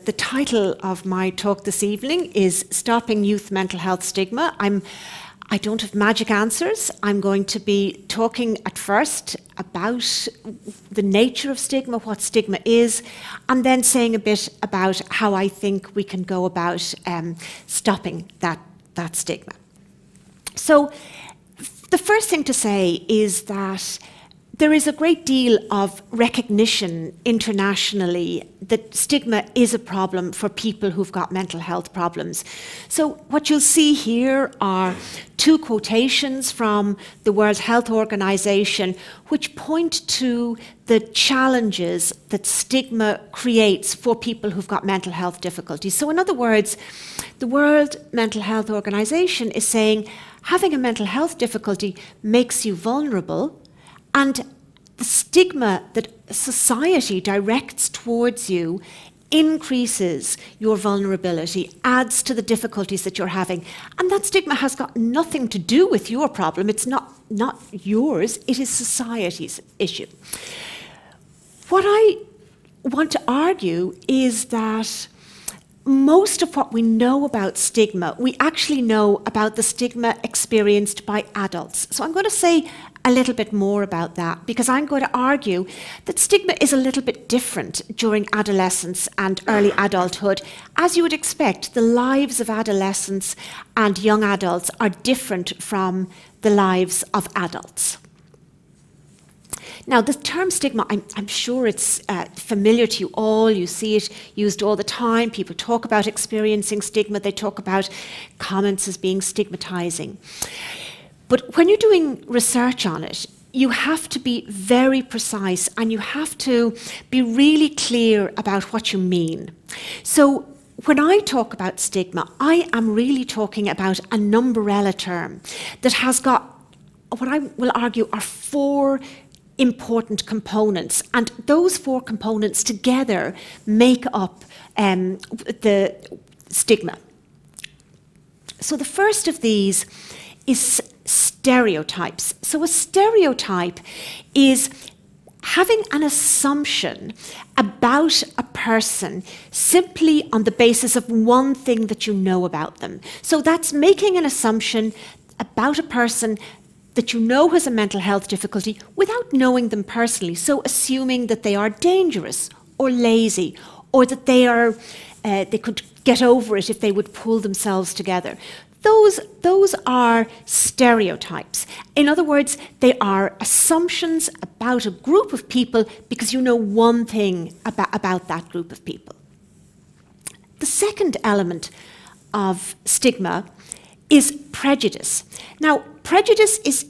The title of my talk this evening is Stopping Youth Mental Health Stigma. I don't have magic answers. I'm going to be talking at first about the nature of stigma, what stigma is, and then saying a bit about how I think we can go about stopping that stigma. So the first thing to say is that there is a great deal of recognition internationally that stigma is a problem for people who've got mental health problems. So what you'll see here are two quotations from the World Health Organization which point to the challenges that stigma creates for people who've got mental health difficulties. So in other words, the World Mental Health Organization is saying having a mental health difficulty makes you vulnerable, and the stigma that society directs towards you increases your vulnerability, adds to the difficulties that you're having. And that stigma has got nothing to do with your problem. It's not yours, it is society's issue. What I want to argue is that most of what we know about stigma, we actually know about the stigma experienced by adults. So I'm going to say a little bit more about that, because I'm going to argue that stigma is a little bit different during adolescence and early adulthood. As you would expect, the lives of adolescents and young adults are different from the lives of adults. Now, the term stigma, I'm sure it's familiar to you all. You see it used all the time. People talk about experiencing stigma. They talk about comments as being stigmatizing. But when you're doing research on it, you have to be very precise and you have to be really clear about what you mean. So when I talk about stigma, I am really talking about an umbrella term that has got, what I will argue, are four important components, and those four components together make up the stigma. So the first of these is stereotypes. So a stereotype is having an assumption about a person simply on the basis of one thing that you know about them. So that's making an assumption about a person that you know has a mental health difficulty without knowing them personally. So assuming that they are dangerous or lazy, or that they could get over it if they would pull themselves together. Those are stereotypes. In other words, they are assumptions about a group of people because you know one thing about that group of people. The second element of stigma is prejudice. Now, prejudice is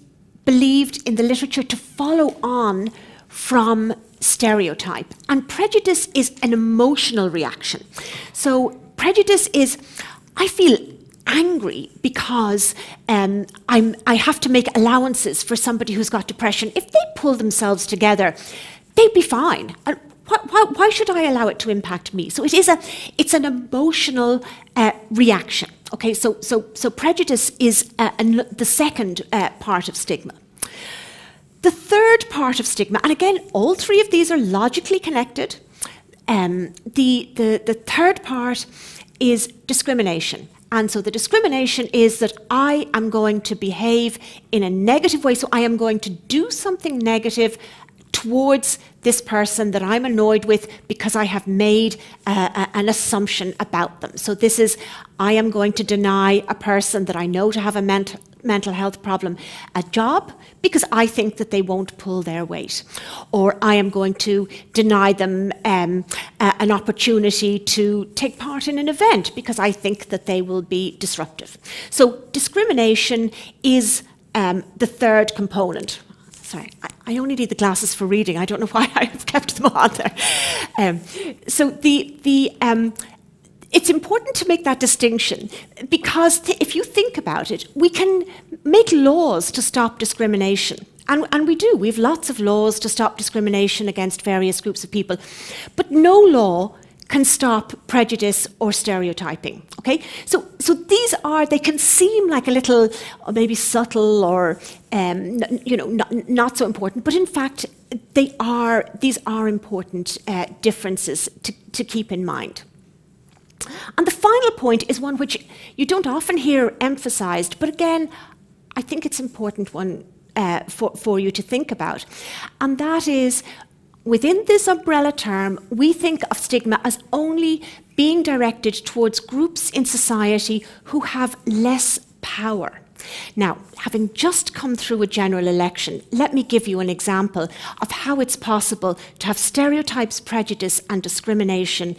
believed in the literature to follow on from stereotype, and prejudice is an emotional reaction. So prejudice is, I feel angry because I have to make allowances for somebody who's got depression. If they pull themselves together, they'd be fine. And why should I allow it to impact me? So it's an emotional reaction. Okay, so prejudice is the second part of stigma. The third part of stigma, and again, all three of these are logically connected. The third part is discrimination. And so the discrimination is that I am going to behave in a negative way, so I am going to do something negative towards this person that I'm annoyed with because I have made an assumption about them. So this is, I am going to deny a person that I know to have a mental health problem a job because I think that they won't pull their weight. Or I am going to deny them an opportunity to take part in an event because I think that they will be disruptive. So discrimination is the third component. Sorry, I only need the glasses for reading. I don't know why I have kept them on there. So it's important to make that distinction because if you think about it, we can make laws to stop discrimination. And we do. We have lots of laws to stop discrimination against various groups of people. But no law can stop prejudice or stereotyping. Okay, so these are, they can seem like a little, or maybe subtle, or not so important, but in fact these are important differences to keep in mind. And the final point is one which you don't often hear emphasised, but again, I think it's an important one for you to think about. And that is, within this umbrella term, we think of stigma as only being directed towards groups in society who have less power. Now, having just come through a general election, let me give you an example of how it's possible to have stereotypes, prejudice and discrimination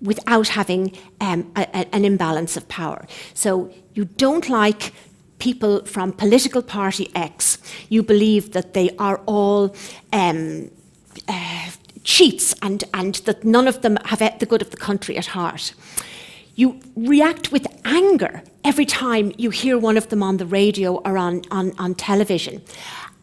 without having an imbalance of power. So you don't like people from political party X. You believe that they are all cheats and that none of them have the good of the country at heart. You react with anger every time you hear one of them on the radio or on television.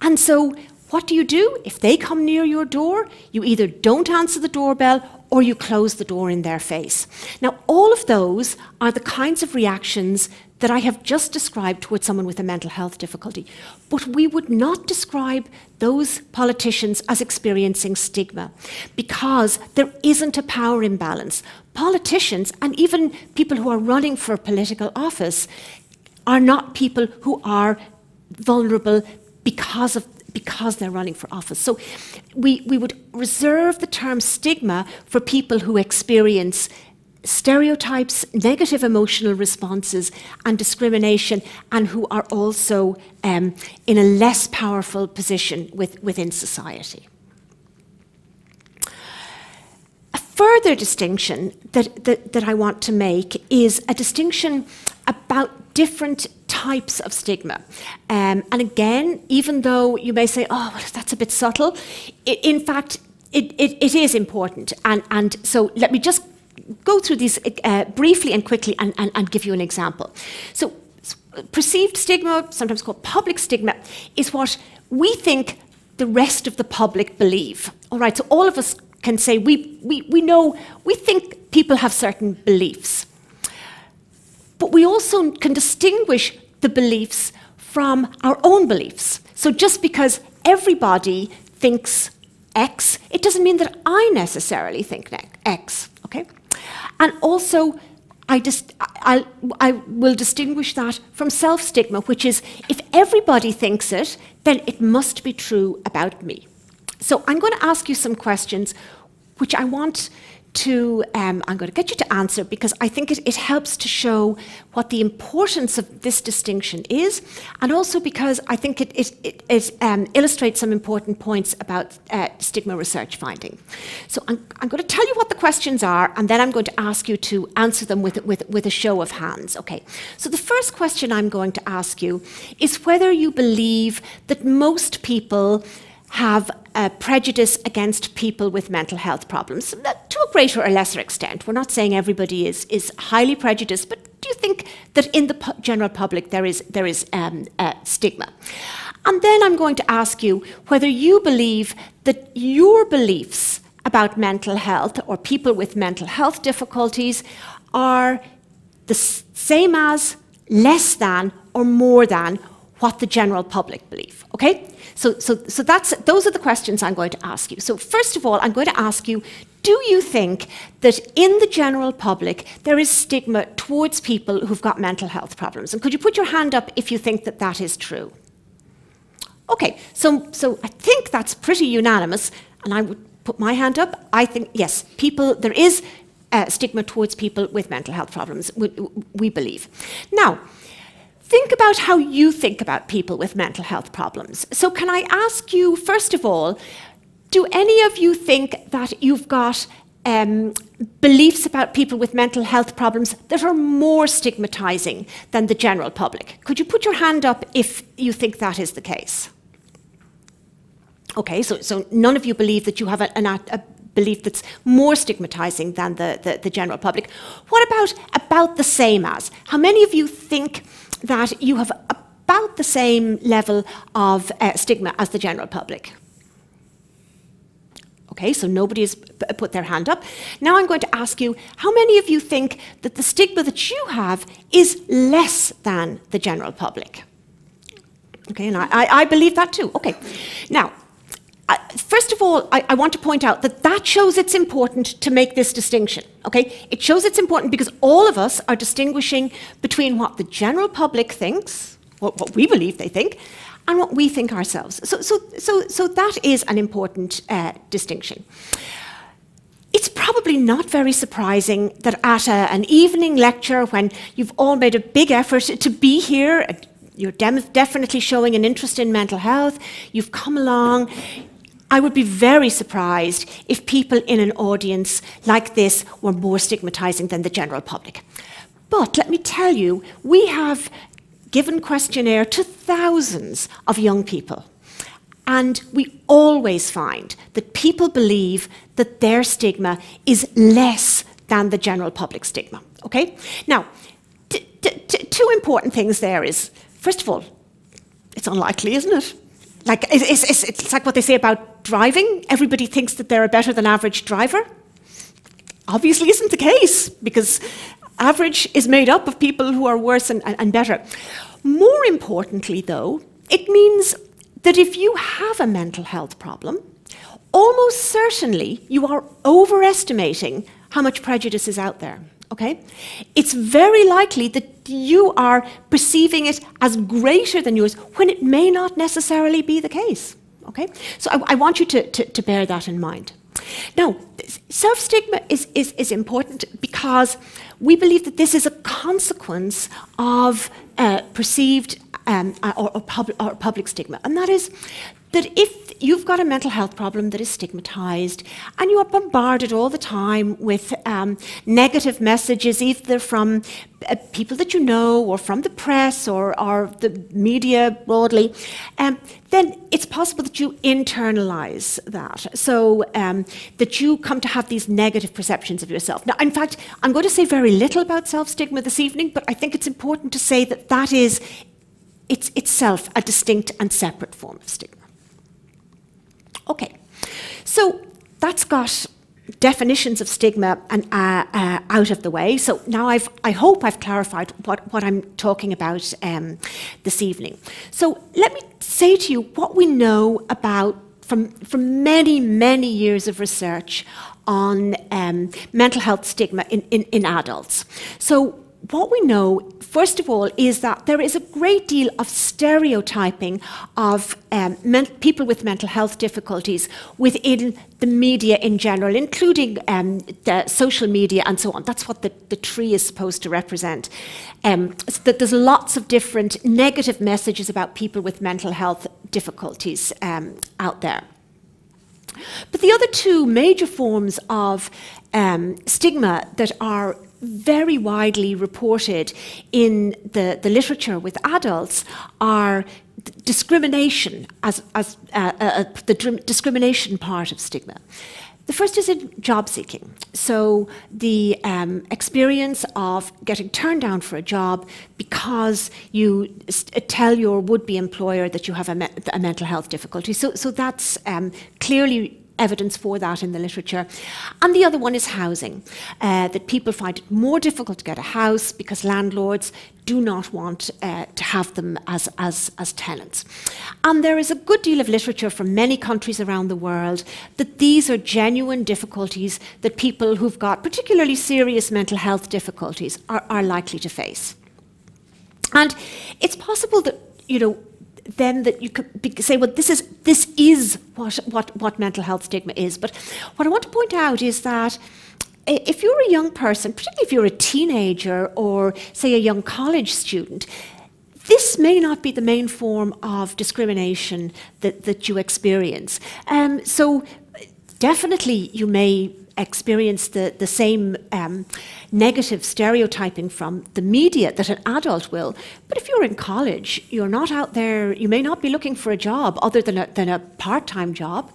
And so what do? If they come near your door, you either don't answer the doorbell or you close the door in their face. Now, all of those are the kinds of reactions that I have just described towards someone with a mental health difficulty. But we would not describe those politicians as experiencing stigma because there isn't a power imbalance. Politicians, and even people who are running for political office, are not people who are vulnerable because they're running for office. So we would reserve the term stigma for people who experience stereotypes, negative emotional responses and discrimination, and who are also in a less powerful position within society. A further distinction that I want to make is a distinction about different types of stigma. And again, even though you may say, oh, well, that's a bit subtle, in fact, it is important. And so let me just go through these briefly and quickly and give you an example. So perceived stigma, sometimes called public stigma, is what we think the rest of the public believe. All right, so all of us can say we think people have certain beliefs. But we also can distinguish the beliefs from our own beliefs. So just because everybody thinks X, it doesn't mean that I necessarily think X, okay? And also, I will distinguish that from self-stigma, which is if everybody thinks it, then it must be true about me. So I'm going to ask you some questions which I want to, I'm going to get you to answer because I think it helps to show what the importance of this distinction is, and also because I think it illustrates some important points about stigma research finding. So I'm going to tell you what the questions are, and then I'm going to ask you to answer them with a show of hands. Okay. So the first question I'm going to ask you is whether you believe that most people have a prejudice against people with mental health problems, to a greater or lesser extent. We're not saying everybody is highly prejudiced, but do you think that in the general public there is stigma? And then I'm going to ask you whether you believe that your beliefs about mental health or people with mental health difficulties are the same as, less than, or more than what the general public believe, okay? So those are the questions I'm going to ask you. So first of all, I'm going to ask you, do you think that in the general public there is stigma towards people who've got mental health problems? And could you put your hand up if you think that that is true? Okay, so I think that's pretty unanimous, and I would put my hand up. I think, yes, there is stigma towards people with mental health problems, we believe. Now, think about how you think about people with mental health problems. So can I ask you, first of all, do any of you think that you've got beliefs about people with mental health problems that are more stigmatizing than the general public? Could you put your hand up if you think that is the case? Okay, so none of you believe that you have a belief that's more stigmatizing than the general public. What about the same as? How many of you think that you have about the same level of stigma as the general public? Okay, so nobody has put their hand up. Now I'm going to ask you, how many of you think that the stigma that you have is less than the general public? Okay, and I believe that too. Okay, now, first of all, I want to point out that shows it's important to make this distinction, okay? It shows it's important because all of us are distinguishing between what the general public thinks, what we believe they think, and what we think ourselves. So that is an important distinction. It's probably not very surprising that at an evening lecture, when you've all made a big effort to be here, you're definitely showing an interest in mental health, you've come along, I would be very surprised if people in an audience like this were more stigmatizing than the general public. But let me tell you, we have given questionnaire to thousands of young people. And we always find that people believe that their stigma is less than the general public stigma, okay? Now, two important things there is, first of all, it's unlikely, isn't it? Like, it's like what they say about driving. Everybody thinks that they're a better than average driver. Obviously isn't the case, because average is made up of people who are worse and better. More importantly, though, it means that if you have a mental health problem, almost certainly you are overestimating how much prejudice is out there, okay? It's very likely that you are perceiving it as greater than yours when it may not necessarily be the case, okay? So I want you to bear that in mind. Now, self-stigma is important because we believe that this is a consequence of perceived or public stigma, and that is that if you've got a mental health problem that is stigmatized and you are bombarded all the time with negative messages, either from people that you know or from the press or the media broadly, then it's possible that you internalize that, so that you come to have these negative perceptions of yourself. Now, in fact, I'm going to say very little about self-stigma this evening, but I think it's important to say that that is itself a distinct and separate form of stigma. Okay, so that's got definitions of stigma and out of the way. So now I hope I've clarified what I'm talking about this evening. So let me say to you what we know about from many years of research on mental health stigma in adults. So what we know, first of all, is that there is a great deal of stereotyping of people with mental health difficulties within the media in general, including the social media and so on. That's what the tree is supposed to represent. So that there's lots of different negative messages about people with mental health difficulties out there. But the other two major forms of stigma that are very widely reported in the literature with adults are discrimination as the discrimination part of stigma. The first is in job seeking. So the experience of getting turned down for a job because you tell your would-be employer that you have a mental health difficulty. So that's clearly evidence for that in the literature. And the other one is housing, that people find it more difficult to get a house because landlords do not want to have them as tenants. And there is a good deal of literature from many countries around the world that these are genuine difficulties that people who've got particularly serious mental health difficulties are likely to face. And it's possible that, then that you could say, well, this is what mental health stigma is. But what I want to point out is that if you're a young person, particularly if you're a teenager or, say, a young college student, this may not be the main form of discrimination that you experience. So definitely you may experience the same negative stereotyping from the media that an adult will. But if you're in college, you're not out there, you may not be looking for a job other than a part-time job.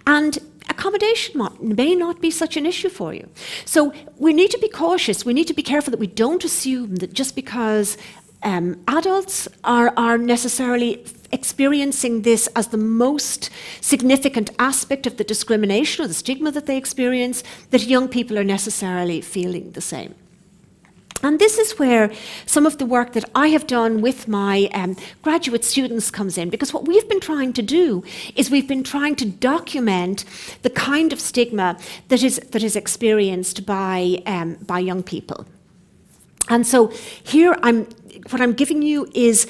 And accommodation may not be such an issue for you. So we need to be cautious. We need to be careful that we don't assume that just because adults are necessarily experiencing this as the most significant aspect of the discrimination or the stigma that they experience, that young people are necessarily feeling the same. And this is where some of the work that I have done with my graduate students comes in, because what we've been trying to do is we've been trying to document the kind of stigma that is experienced by young people. And so here what I'm giving you is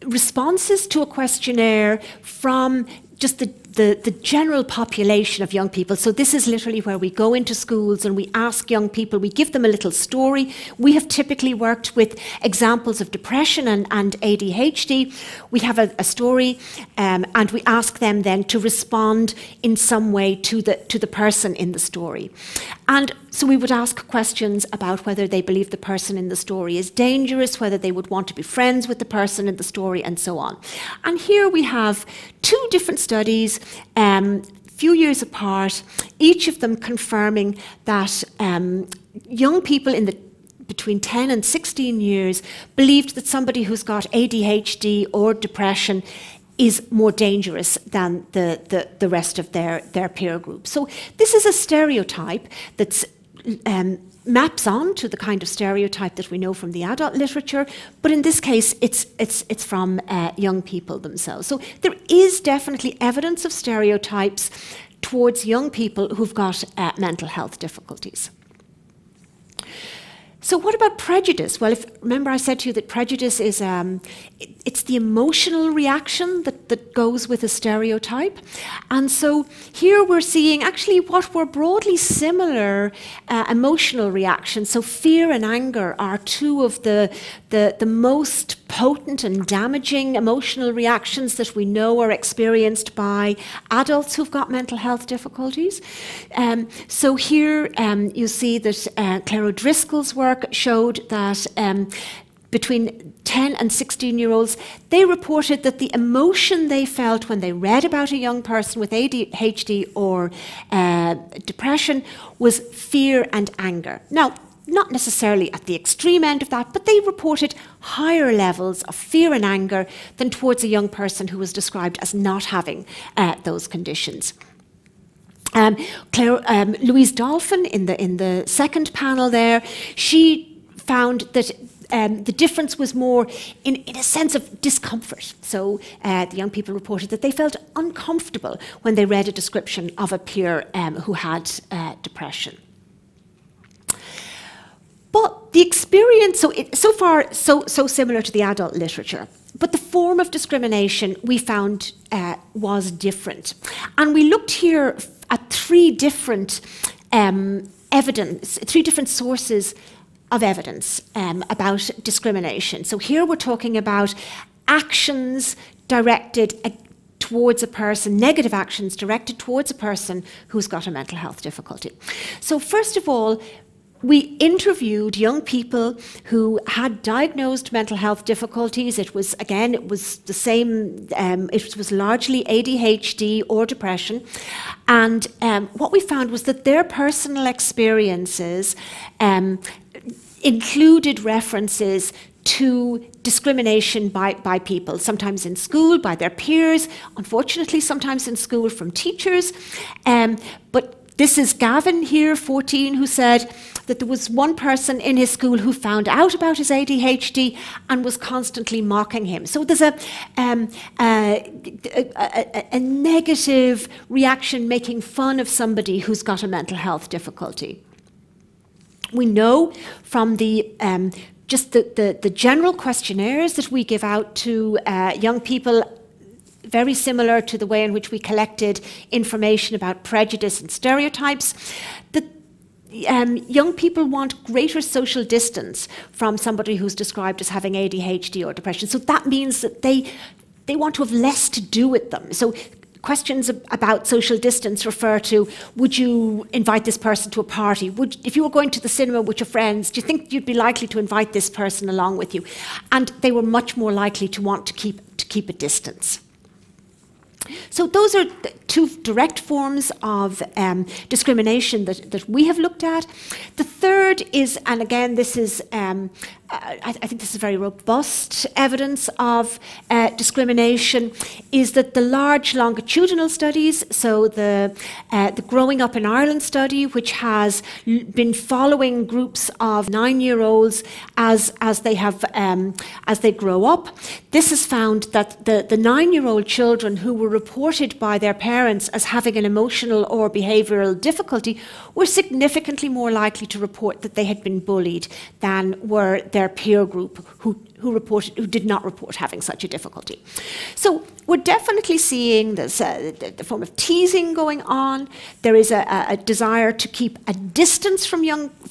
responses to a questionnaire from just the general population of young people. So this is literally where we go into schools and we ask young people, we give them a little story. We have typically worked with examples of depression and ADHD. We have a story and we ask them then to respond in some way to the person in the story. And so we would ask questions about whether they believe the person in the story is dangerous, whether they would want to be friends with the person in the story, and so on. And here we have 2 different studies, few years apart, each of them confirming that young people between 10 and 16 years believed that somebody who's got ADHD or depression is more dangerous than the rest of their peer group. So this is a stereotype that's maps on to the kind of stereotype that we know from the adult literature, but in this case it's from young people themselves. So there is definitely evidence of stereotypes towards young people who've got mental health difficulties. So what about prejudice? Well, remember I said to you that prejudice is it's the emotional reaction that goes with a stereotype. And so here we're seeing actually what were broadly similar emotional reactions. So fear and anger are 2 of the most potent and damaging emotional reactions that we know are experienced by adults who've got mental health difficulties. So here you see that Claire O'Driscoll's work showed that between 10 and 16-year-olds, they reported that the emotion they felt when they read about a young person with ADHD or depression was fear and anger. Now, not necessarily at the extreme end of that, but they reported higher levels of fear and anger than towards a young person who was described as not having those conditions. Louise Dolphin in the second panel there, she found that the difference was more in a sense of discomfort. So the young people reported that they felt uncomfortable when they read a description of a peer who had depression. But the experience, so far so similar to the adult literature, but the form of discrimination we found was different. And we looked here at 3 different three different sources of evidence about discrimination. So here we're talking about actions directed towards a person, negative actions directed towards a person who's got a mental health difficulty. So first of all, we interviewed young people who had diagnosed mental health difficulties. It was the same, it was largely ADHD or depression. And what we found was that their personal experiences included references to discrimination by people, sometimes in school, by their peers, unfortunately sometimes in school from teachers. But this is Gavin here, 14, who said that there was one person in his school who found out about his ADHD and was constantly mocking him. So there's a negative reaction making fun of somebody who's got a mental health difficulty. We know from the general questionnaires that we give out to young people, very similar to the way in which we collected information about prejudice and stereotypes, that young people want greater social distance from somebody who's described as having ADHD or depression. So that means that they want to have less to do with them. So questions about social distance refer to, would you invite this person to a party? If you were going to the cinema with your friends, do you think you'd be likely to invite this person along with you? And they were much more likely to want to keep a distance. So those are the 2 direct forms of discrimination that we have looked at. The third is, and again this is I think this is very robust evidence of discrimination, is that the large longitudinal studies, so the Growing Up in Ireland study, which has been following groups of 9-year-olds as they grow up, this has found that the 9-year-old children who were reported by their parents as having an emotional or behavioural difficulty were significantly more likely to report that they had been bullied than were their peer group who did not report having such a difficulty. So we're definitely seeing this, the form of teasing going on. There is a desire to keep a distance from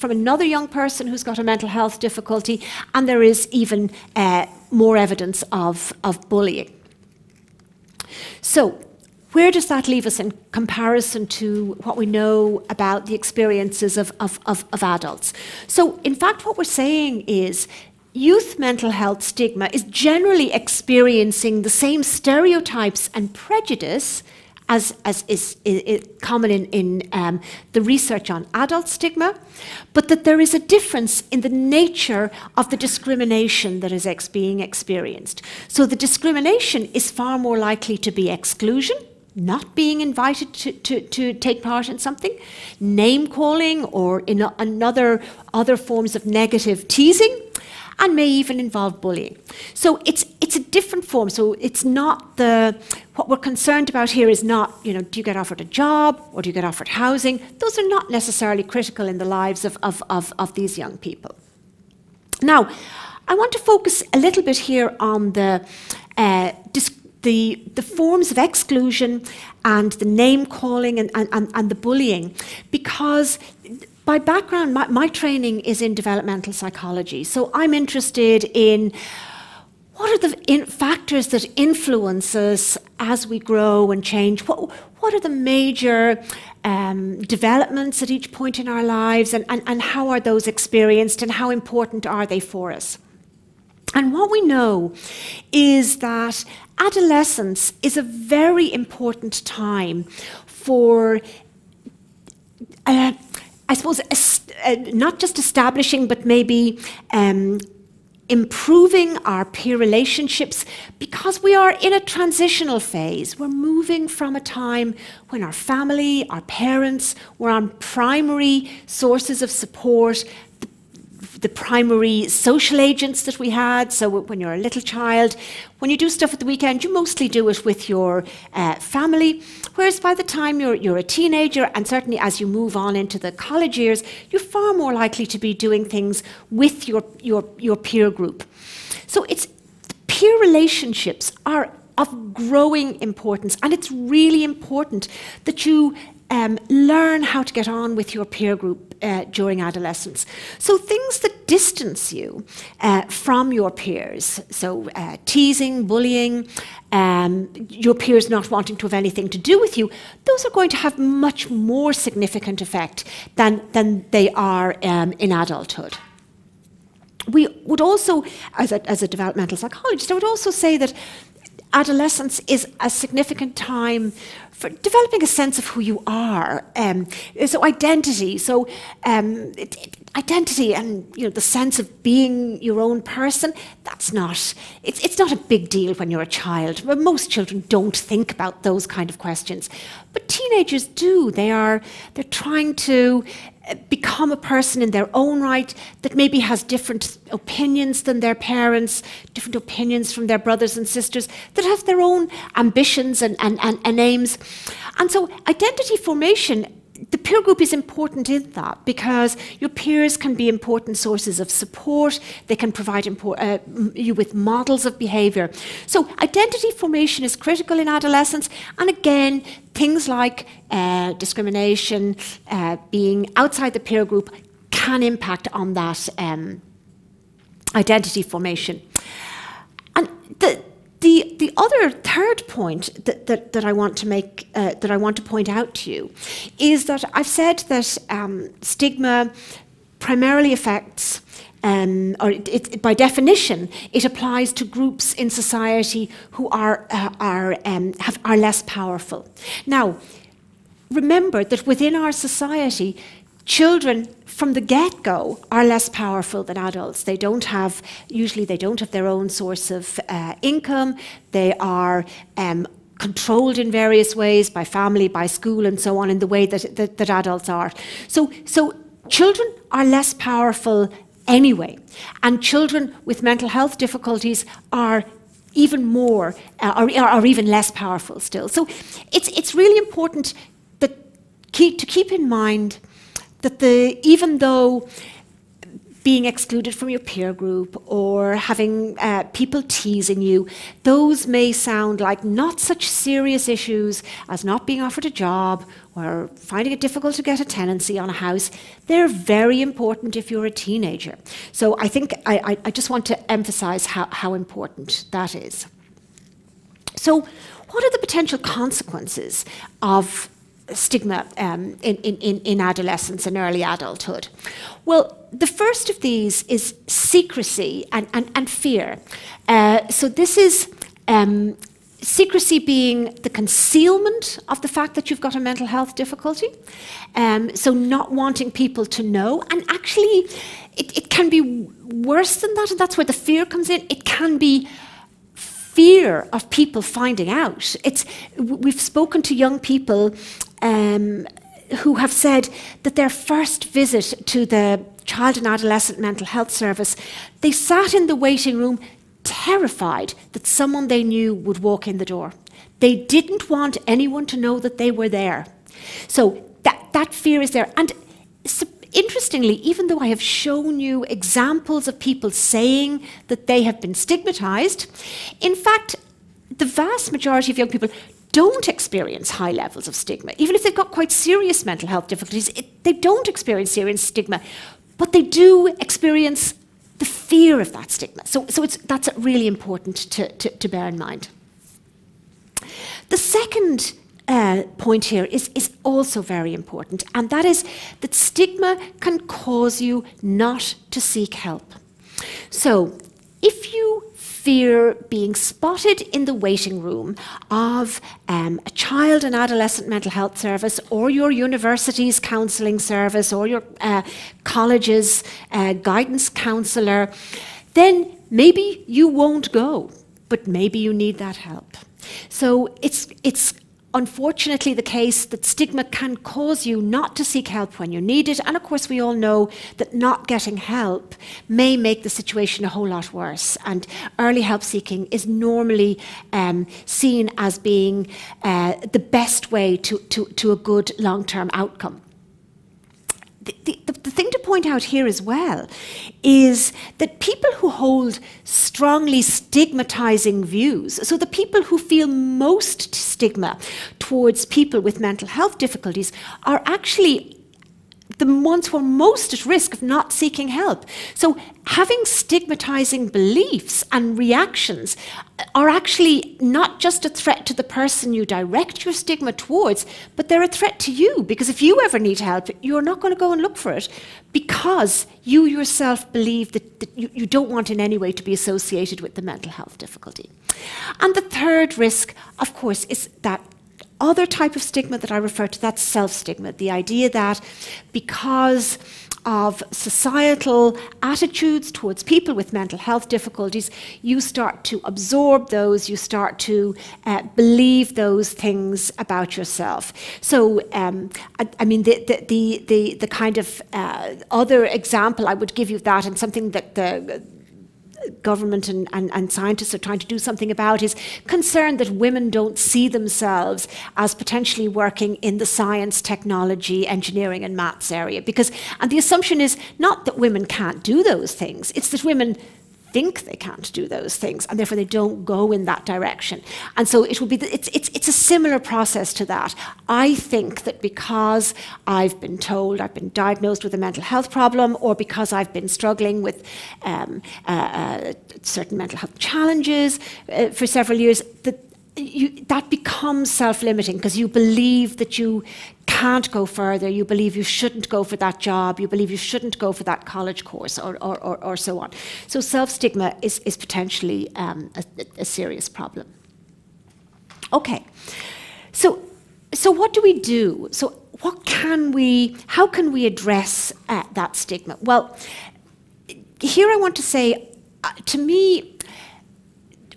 another young person who's got a mental health difficulty, and there is even more evidence of bullying. So where does that leave us in comparison to what we know about the experiences of adults? So, in fact, what we're saying is youth mental health stigma is generally experiencing the same stereotypes and prejudice as is common in the research on adult stigma, but that there is a difference in the nature of the discrimination that is being experienced. So the discrimination is far more likely to be exclusion, not being invited to take part in something, name-calling, or in other forms of negative teasing, and may even involve bullying. So it's a different form. So it's not what we're concerned about here is not, do you get offered a job or do you get offered housing? Those are not necessarily critical in the lives of these young people. Now, I want to focus a little bit here on the forms of exclusion and the name-calling and the bullying, because by background, my training is in developmental psychology, so I'm interested in what are the factors that influence us as we grow and change. What are the major developments at each point in our lives, and how are those experienced, and how important are they for us? And what we know is that adolescence is a very important time for, I suppose, not just establishing, but maybe improving our peer relationships, because we are in a transitional phase. We're moving from a time when our family, our parents, were our primary sources of support, the primary social agents that we had. So when you're a little child, when you do stuff at the weekend, you mostly do it with your family. Whereas by the time you're a teenager, and certainly as you move on into the college years, you're far more likely to be doing things with your peer group. So peer relationships are of growing importance, and it's really important that you learn how to get on with your peer group during adolescence. So things that distance you from your peers, so teasing, bullying, your peers not wanting to have anything to do with you, those are going to have much more significant effect than they are in adulthood. We would also, as a developmental psychologist, I would also say that adolescence is a significant time for developing a sense of who you are. So identity. So identity and the sense of being your own person. That's not. It's not a big deal when you're a child. But most children don't think about those kind of questions, but teenagers do. They're trying to become a person in their own right that maybe has different opinions than their parents, different opinions from their brothers and sisters, that have their own ambitions and aims. And so identity formation, the peer group is important in that, because your peers can be important sources of support. They can provide you with models of behaviour. So identity formation is critical in adolescence. And again, things like discrimination, being outside the peer group, can impact on that identity formation. And the other third point that I want to make, that I want to point out to you, is that I've said that stigma primarily affects, by definition, it applies to groups in society who are less powerful. Now, remember that within our society, children from the get-go are less powerful than adults. Usually they don't have their own source of income. They are controlled in various ways by family, by school, and so on, in the way that adults are. So children are less powerful anyway, and children with mental health difficulties are even more, are even less powerful still. So it's really important to keep in mind that even though being excluded from your peer group or having people teasing you, those may sound like not such serious issues as not being offered a job or finding it difficult to get a tenancy on a house. They're very important if you're a teenager. So I think I just want to emphasize how important that is. So what are the potential consequences of stigma in adolescence and early adulthood? Well, the first of these is secrecy and fear. So this is secrecy being the concealment of the fact that you've got a mental health difficulty. So not wanting people to know. And actually, it can be worse than that, and that's where the fear comes in. It can be fear of people finding out. We've spoken to young people who have said that their first visit to the Child and Adolescent Mental Health Service, they sat in the waiting room terrified that someone they knew would walk in the door. They didn't want anyone to know that they were there. So that fear is there. And interestingly, even though I have shown you examples of people saying that they have been stigmatized, in fact, the vast majority of young people don't experience high levels of stigma. Even if they've got quite serious mental health difficulties, they don't experience serious stigma, but they do experience the fear of that stigma. So that's really important to bear in mind. The second point here is also very important, and that is that stigma can cause you not to seek help. So if you fear being spotted in the waiting room of a child and adolescent mental health service, or your university's counselling service, or your college's guidance counsellor, then maybe you won't go, but maybe you need that help. So it's unfortunately the case that stigma can cause you not to seek help when you need it. And of course, we all know that not getting help may make the situation a whole lot worse. And early help seeking is normally seen as being the best way to a good long-term outcome. The thing to point out here as well is that people who hold strongly stigmatizing views, so the people who feel most stigma towards people with mental health difficulties, are actually the ones who are most at risk of not seeking help. So having stigmatizing beliefs and reactions are actually not just a threat to the person you direct your stigma towards, but they're a threat to you, because if you ever need help, you're not going to go and look for it because you yourself believe that you don't want in any way to be associated with the mental health difficulty. And the third risk, of course, is that other type of stigma that I refer to, that's self-stigma, the idea that because of societal attitudes towards people with mental health difficulties, you start to absorb those, you start to believe those things about yourself. So, I mean, the kind of other example I would give you of that, and something that the government and scientists are trying to do something about, is concern that women don't see themselves as potentially working in the science, technology, engineering and maths area. And the assumption is not that women can't do those things, it's that women think they can't do those things, and therefore they don't go in that direction. And so it will be it's a similar process to that. I think that because I've been told I've been diagnosed with a mental health problem, or because I've been struggling with certain mental health challenges for several years, that becomes self-limiting, because you believe that you can't go further, you believe you shouldn't go for that job, you believe you shouldn't go for that college course, or so on. So self-stigma is potentially a serious problem. Okay, so what do we do? So how can we address that stigma? Well, here I want to say, to me,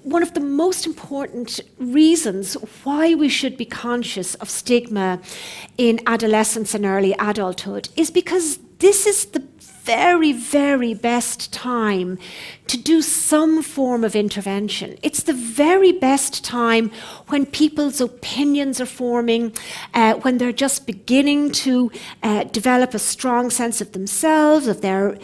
one of the most important reasons why we should be conscious of stigma in adolescence and early adulthood is because this is the very, very best time to do some form of intervention. It's the very best time when people's opinions are forming, when they're just beginning to develop a strong sense of themselves, of their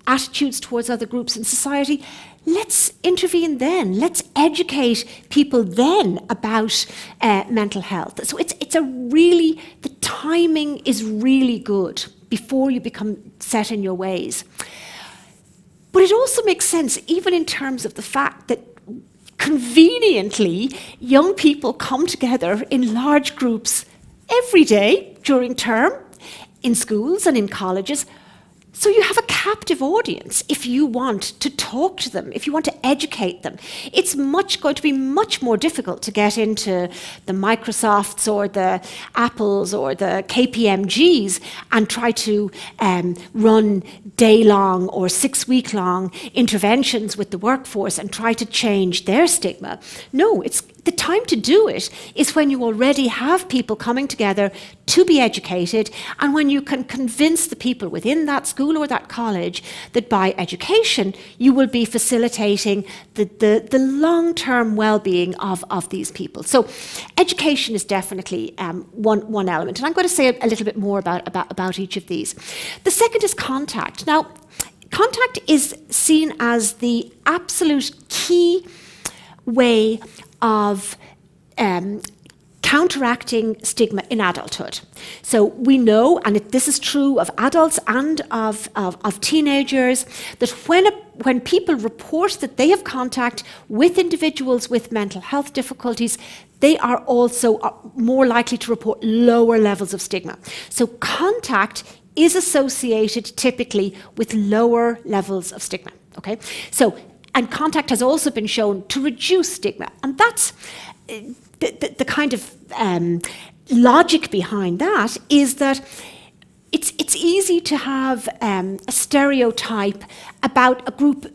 attitudes towards other groups in society. Let's intervene then. Let's educate people then about mental health. So the timing is really good before you become set in your ways. But it also makes sense, even in terms of the fact that conveniently, young people come together in large groups every day during term, in schools and in colleges. So you have a captive audience if you want to talk to them, if you want to educate them. It's going to be much more difficult to get into the Microsofts or the Apples or the KPMGs and try to run day-long or 6-week-long interventions with the workforce and try to change their stigma. No, the time to do it is when you already have people coming together to be educated, and when you can convince the people within that school or that college that by education you will be facilitating the long-term well-being of these people. So education is definitely one element, and I'm going to say a little bit more about each of these. The second is contact. Now, contact is seen as the absolute key way of counteracting stigma in adulthood. So we know, and this is true of adults and of teenagers, that when people report that they have contact with individuals with mental health difficulties, they are also more likely to report lower levels of stigma. So contact is associated typically with lower levels of stigma. Okay, and contact has also been shown to reduce stigma, and that's the kind of logic behind that is that it's easy to have a stereotype about a group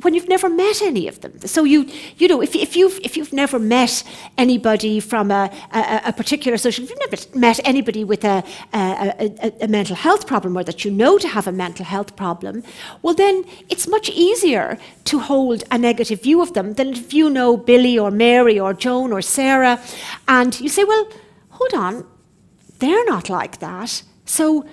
when you've never met any of them. So you know, if you've never met anybody from a particular social, if you've never met anybody with a mental health problem, or that you know to have a mental health problem, well then it's much easier to hold a negative view of them than if you know Billy or Mary or Joan or Sarah, and you say, well, hold on, they're not like that, so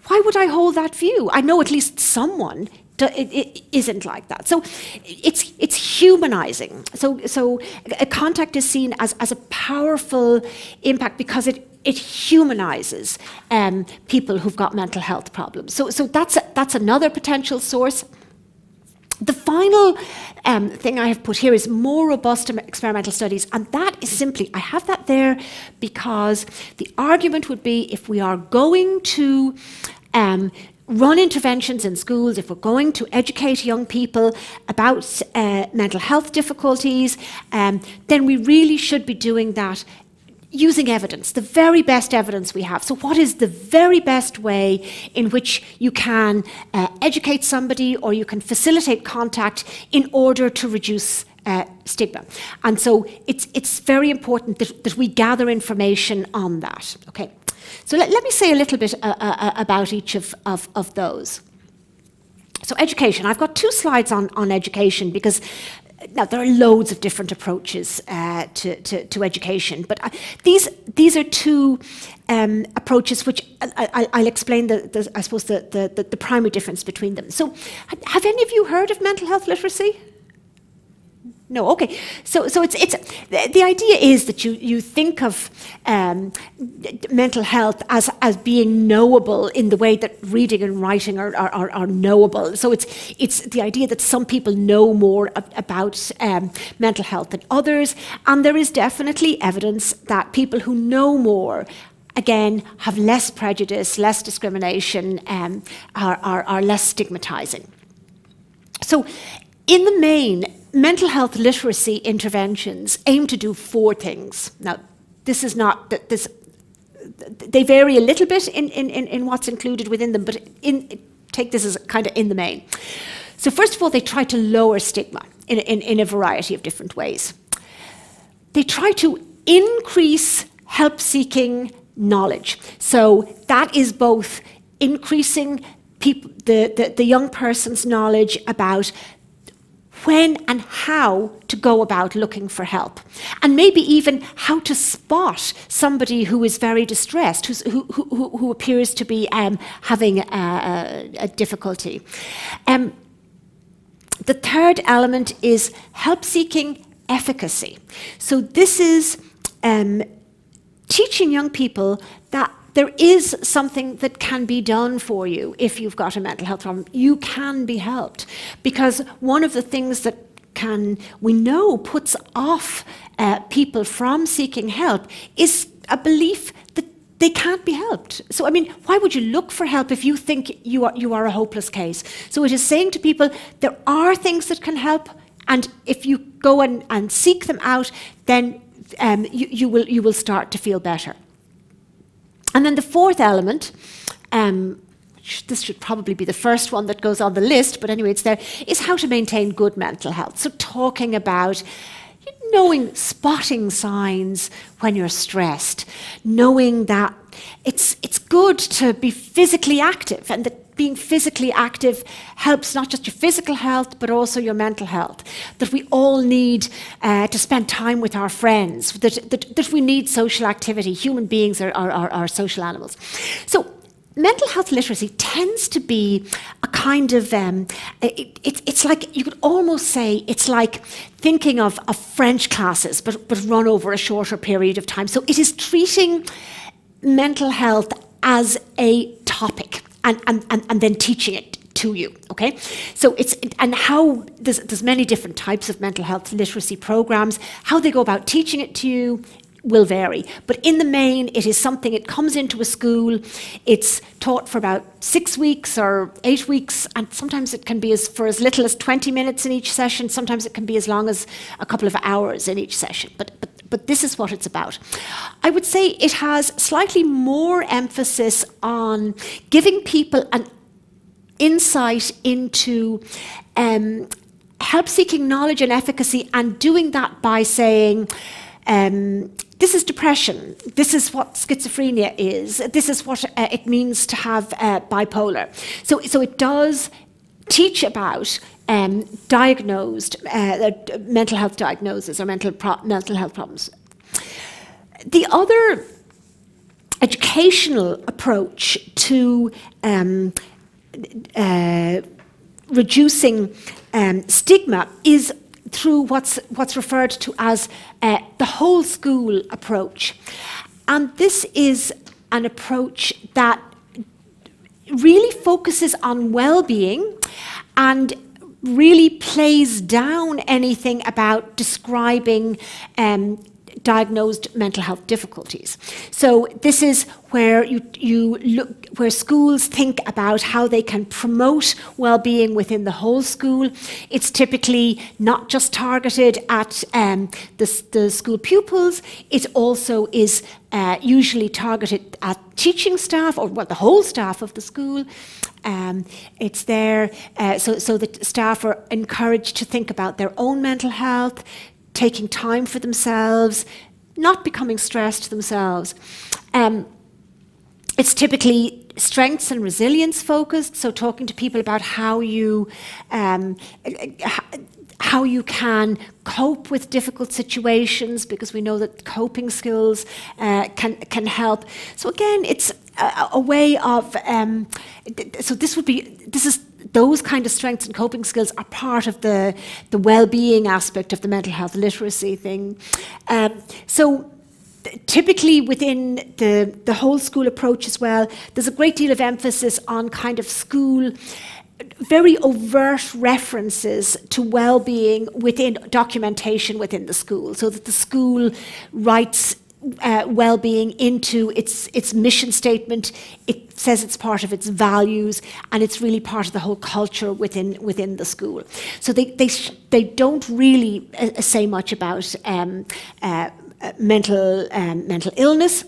why would I hold that view? I know at least someone it isn't like that. So it's humanizing. So a contact is seen as a powerful impact because it humanizes people who've got mental health problems. So that's another potential source. The final thing I have put here is more robust experimental studies, and that is simply, I have that there because the argument would be, if we are going to run interventions in schools, if we're going to educate young people about mental health difficulties, then we really should be doing that using evidence, the very best evidence we have. So what is the very best way in which you can educate somebody or you can facilitate contact in order to reduce stigma? And so it's very important that we gather information on that. Okay. So let me say a little bit about each of those. So education, I've got 2 slides on education because now there are loads of different approaches to education, but these are 2 approaches which I'll explain I suppose the primary difference between them. So have any of you heard of mental health literacy? No, okay. So it's the idea is that you think of mental health as being knowable in the way that reading and writing are knowable. So it's the idea that some people know more about mental health than others, and there is definitely evidence that people who know more, again, have less prejudice, less discrimination, are less stigmatizing. So in the main, mental health literacy interventions aim to do 4 things. Now, this is not they vary a little bit in what's included within them, but take this as kind of in the main. So first of all, they try to lower stigma in a variety of different ways. They try to increase help-seeking knowledge. So that is both increasing the young person's knowledge about when and how to go about looking for help, and maybe even how to spot somebody who is very distressed, who appears to be having a difficulty. The third element is help-seeking efficacy. So this is teaching young people that there is something that can be done for you if you've got a mental health problem. You can be helped. Because one of the things that we know puts off people from seeking help is a belief that they can't be helped. So, I mean, why would you look for help if you think you are a hopeless case? So it is saying to people, there are things that can help, and if you go and seek them out, then you will start to feel better. And then the fourth element, this should probably be the first one that goes on the list, but anyway, it's there, is how to maintain good mental health. So talking about spotting signs when you're stressed, knowing that it's good to be physically active, and that being physically active helps not just your physical health, but also your mental health. That we all need to spend time with our friends, that we need social activity. Human beings are social animals. So mental health literacy tends to be a kind of, it's like, you could almost say, it's like thinking of French classes, but run over a shorter period of time. So it is treating mental health as a topic and then teaching it to you, okay? So there's many different types of mental health literacy programs. How they go about teaching it to you will vary. But in the main, it is something, it comes into a school, it's taught for about 6 weeks or 8 weeks, and sometimes it can be for as little as 20 minutes in each session, sometimes it can be as long as a couple of hours in each session. But this is what it's about. I would say it has slightly more emphasis on giving people an insight into help-seeking knowledge and efficacy, and doing that by saying, this is depression, this is what schizophrenia is, this is what it means to have bipolar. So it does teach about diagnosed mental health diagnosis or mental health problems. The other educational approach to reducing stigma is through what's referred to as the whole school approach. And this is an approach that really focuses on well-being and really plays down anything about describing diagnosed mental health difficulties. So this is where you look, where schools think about how they can promote well-being within the whole school. It's typically not just targeted at the school pupils. It also is usually targeted at teaching staff, or well, the whole staff of the school. It's there so that staff are encouraged to think about their own mental health, taking time for themselves, not becoming stressed themselves. It's typically strengths and resilience focused, so talking to people about how you can cope with difficult situations, because we know that coping skills can help. So again, it's a way of, so this is those kind of strengths and coping skills are part of the well-being aspect of the mental health literacy thing. So typically within the whole school approach as well, there's a great deal of emphasis on kind of school, very overt references to well-being within documentation within the school, so that the school writes well-being into its mission statement. It says it's part of its values, and it's really part of the whole culture within the school. So they don't really say much about mental illness.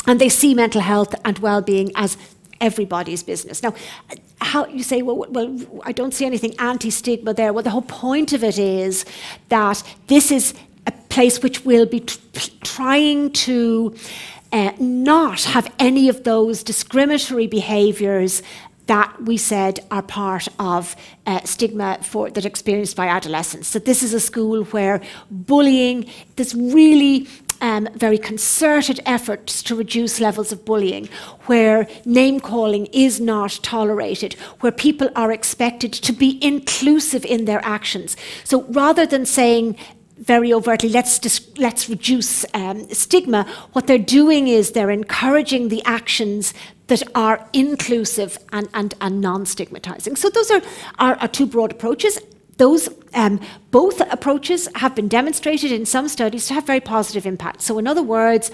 And they see mental health and well-being as everybody's business. Now, how you say, well, I don't see anything anti-stigma there. Well, the whole point of it is that this is a place which will be trying to not have any of those discriminatory behaviours that we said are part of stigma that's experienced by adolescents. So this is a school where bullying, this really very concerted efforts to reduce levels of bullying, where name-calling is not tolerated, where people are expected to be inclusive in their actions. So rather than saying very overtly, let's reduce stigma, what they're doing is they're encouraging the actions that are inclusive and non-stigmatizing. So those are two broad approaches. Those both approaches have been demonstrated in some studies to have very positive impact. So in other words,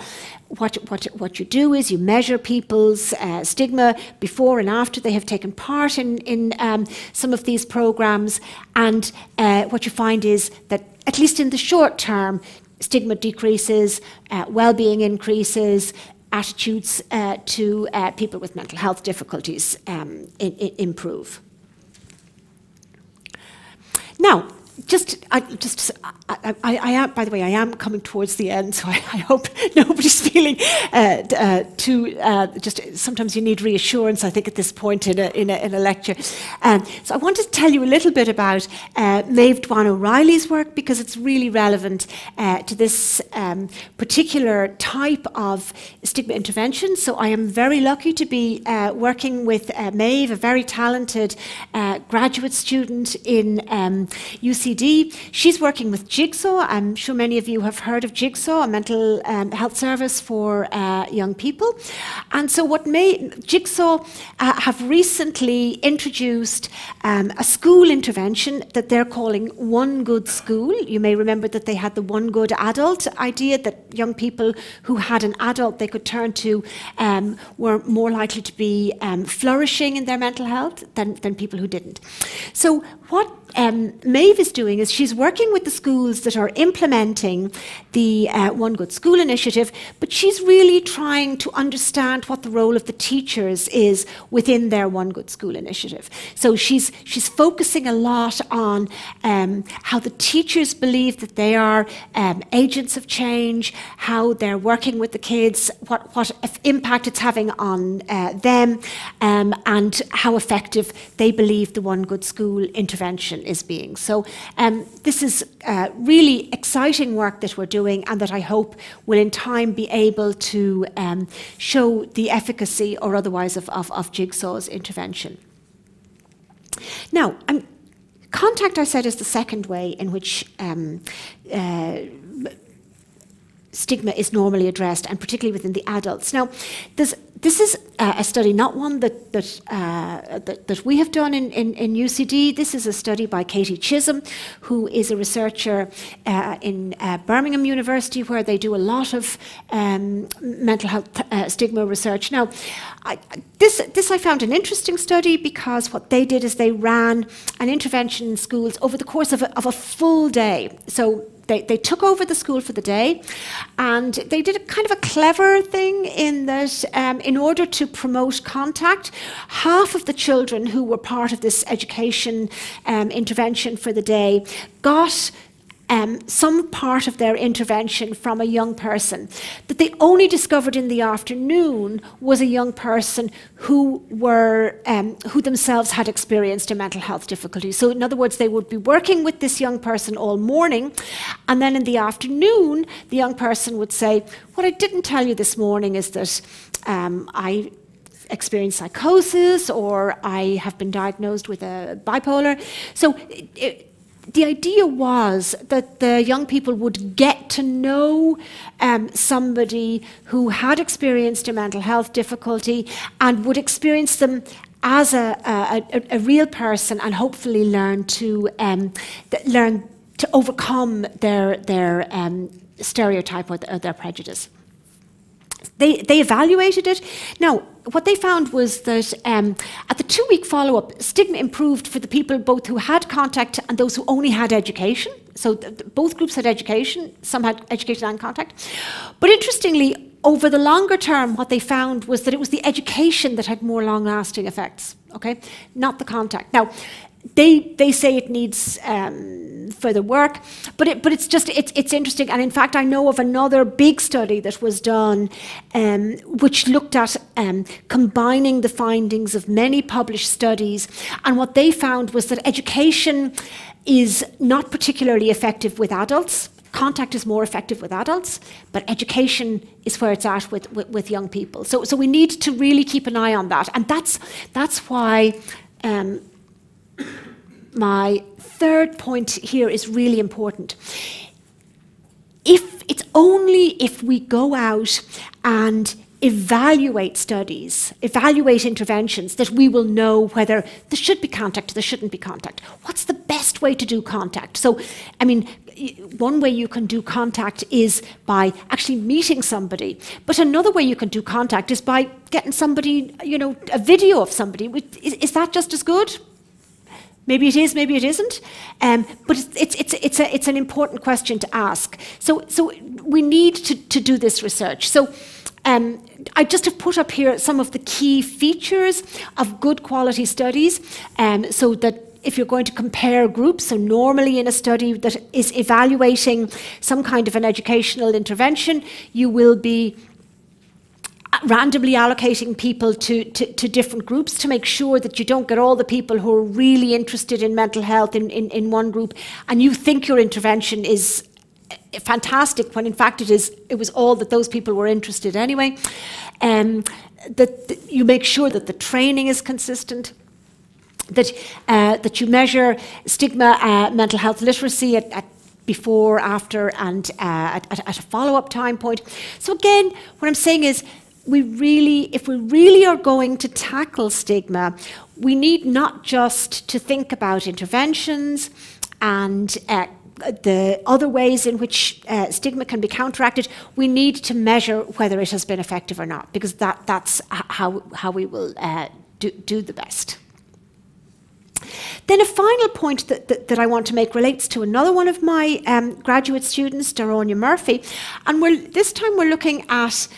what you do is you measure people's stigma before and after they have taken part in some of these programs, and what you find is that at least in the short term, stigma decreases, well-being increases, attitudes to people with mental health difficulties improve. Now, I am, by the way, I am coming towards the end, so I hope nobody's feeling just sometimes you need reassurance, I think, at this point in a lecture. So I want to tell you a little bit about Maeve Dwan O'Reilly's work, because it's really relevant to this particular type of stigma intervention. So I am very lucky to be working with Maeve, a very talented graduate student in UCD. She's working with Jigsaw. I'm sure many of you have heard of Jigsaw, a mental health service for young people. And so what Jigsaw have recently introduced a school intervention that they're calling One Good School. You may remember that they had the One Good Adult idea, that young people who had an adult they could turn to were more likely to be flourishing in their mental health than people who didn't. So what Maeve is doing is she's working with the schools that are implementing the One Good School initiative, but she's really trying to understand what the role of the teachers is within their One Good School initiative. So she's focusing a lot on how the teachers believe that they are agents of change, how they're working with the kids, what impact it's having on them, and how effective they believe the One Good School intervention is being. So this is really exciting work that we're doing, and that I hope will in time be able to show the efficacy or otherwise of Jigsaw's intervention. Now, contact, I said, is the second way in which stigma is normally addressed, and particularly within the adults. Now, this is a study, not one that we have done in UCD. This is a study by Katie Chisholm, who is a researcher in Birmingham University, where they do a lot of mental health stigma research. Now, this I found an interesting study, because what they did is they ran an intervention in schools over the course of a full day. So they took over the school for the day, and they did a kind of a clever thing in that in order to promote contact, half of the children who were part of this education intervention for the day got some part of their intervention from a young person that they only discovered in the afternoon was a young person who themselves had experienced a mental health difficulty. So in other words, they would be working with this young person all morning, and then in the afternoon, the young person would say, "What I didn't tell you this morning is that I experienced psychosis, or I have been diagnosed with a bipolar." So the idea was that the young people would get to know somebody who had experienced a mental health difficulty and would experience them as a real person, and hopefully learn to overcome their stereotype or their prejudice. They evaluated it. Now, what they found was that at the 2-week follow-up, stigma improved for the people both who had contact and those who only had education. So both groups had education, some had education and contact. But interestingly, over the longer term, what they found was that it was the education that had more long-lasting effects, okay, not the contact. Now, they say it needs further work, but it's interesting. And in fact, I know of another big study that was done, which looked at combining the findings of many published studies. And what they found was that education is not particularly effective with adults. Contact is more effective with adults, but education is where it's at with young people. So we need to really keep an eye on that. And that's why my third point here is really important. It's only if we go out and evaluate studies, evaluate interventions, that we will know whether there should be contact or there shouldn't be contact. What's the best way to do contact? So, I mean, one way you can do contact is by actually meeting somebody. But another way you can do contact is by getting somebody, you know, a video of somebody. Is that just as good? Maybe it is, maybe it isn't. But it's an important question to ask. So we need to do this research. So I just have put up here some of the key features of good quality studies, so that if you're going to compare groups, so normally in a study that is evaluating some kind of an educational intervention, you will be randomly allocating people to different groups to make sure that you don't get all the people who are really interested in mental health in one group, and you think your intervention is fantastic when in fact it was all that those people were interested anyway. That you make sure that the training is consistent, that you measure stigma, mental health literacy at before, after, and at a follow-up time point. So again, what I'm saying is, if we really are going to tackle stigma, we need not just to think about interventions and the other ways in which stigma can be counteracted. We need to measure whether it has been effective or not, because that's how we will do the best. Then a final point that I want to make relates to another one of my graduate students, Daronia Murphy, and this time we're looking at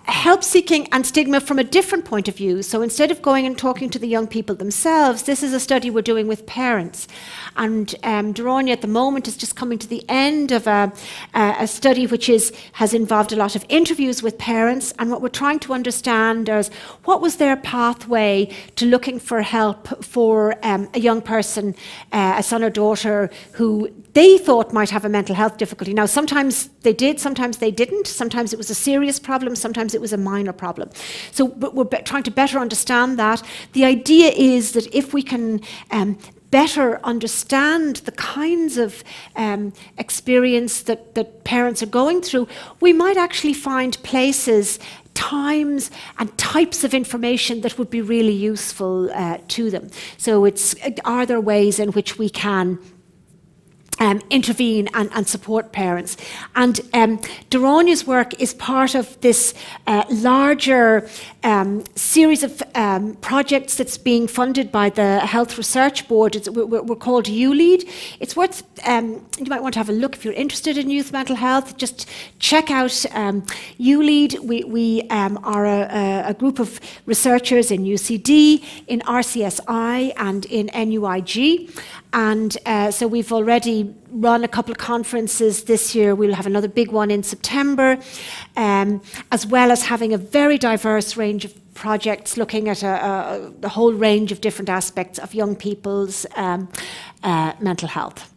help seeking and stigma from a different point of view. So instead of going and talking to the young people themselves, this is a study we're doing with parents. And Daronia at the moment is just coming to the end of a study which has involved a lot of interviews with parents, and what we're trying to understand is what was their pathway to looking for help for a young person, a son or daughter who they thought might have a mental health difficulty. Now, sometimes they did, sometimes they didn't. Sometimes it was a serious problem, sometimes it was a minor problem. So but we're trying to better understand that. The idea is that if we can better understand the kinds of experience that parents are going through, we might actually find places, times and types of information that would be really useful to them. So are there ways in which we can intervene and support parents? And Daronia's work is part of this larger series of projects that's being funded by the Health Research Board. We're called ULEAD. It's worth, you might want to have a look if you're interested in youth mental health. Just check out ULEAD. We are a group of researchers in UCD, in RCSI and in NUIG. And so we've already run a couple of conferences this year. We'll have another big one in September, as well as having a very diverse range of projects looking at a whole range of different aspects of young people's mental health.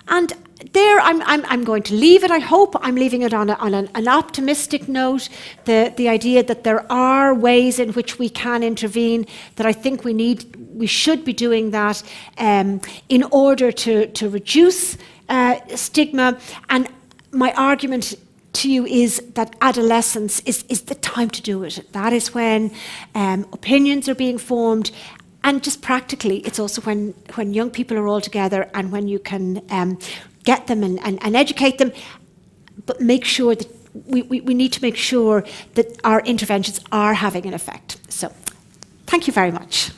And there, I'm going to leave it. I hope I'm leaving it on an optimistic note. The idea that there are ways in which we can intervene, that I think we should be doing that in order to reduce stigma. And my argument to you is that adolescence is the time to do it. That is when opinions are being formed. And just practically, it's also when young people are all together and when you can get them and educate them, but make sure that we need to make sure that our interventions are having an effect. So, thank you very much.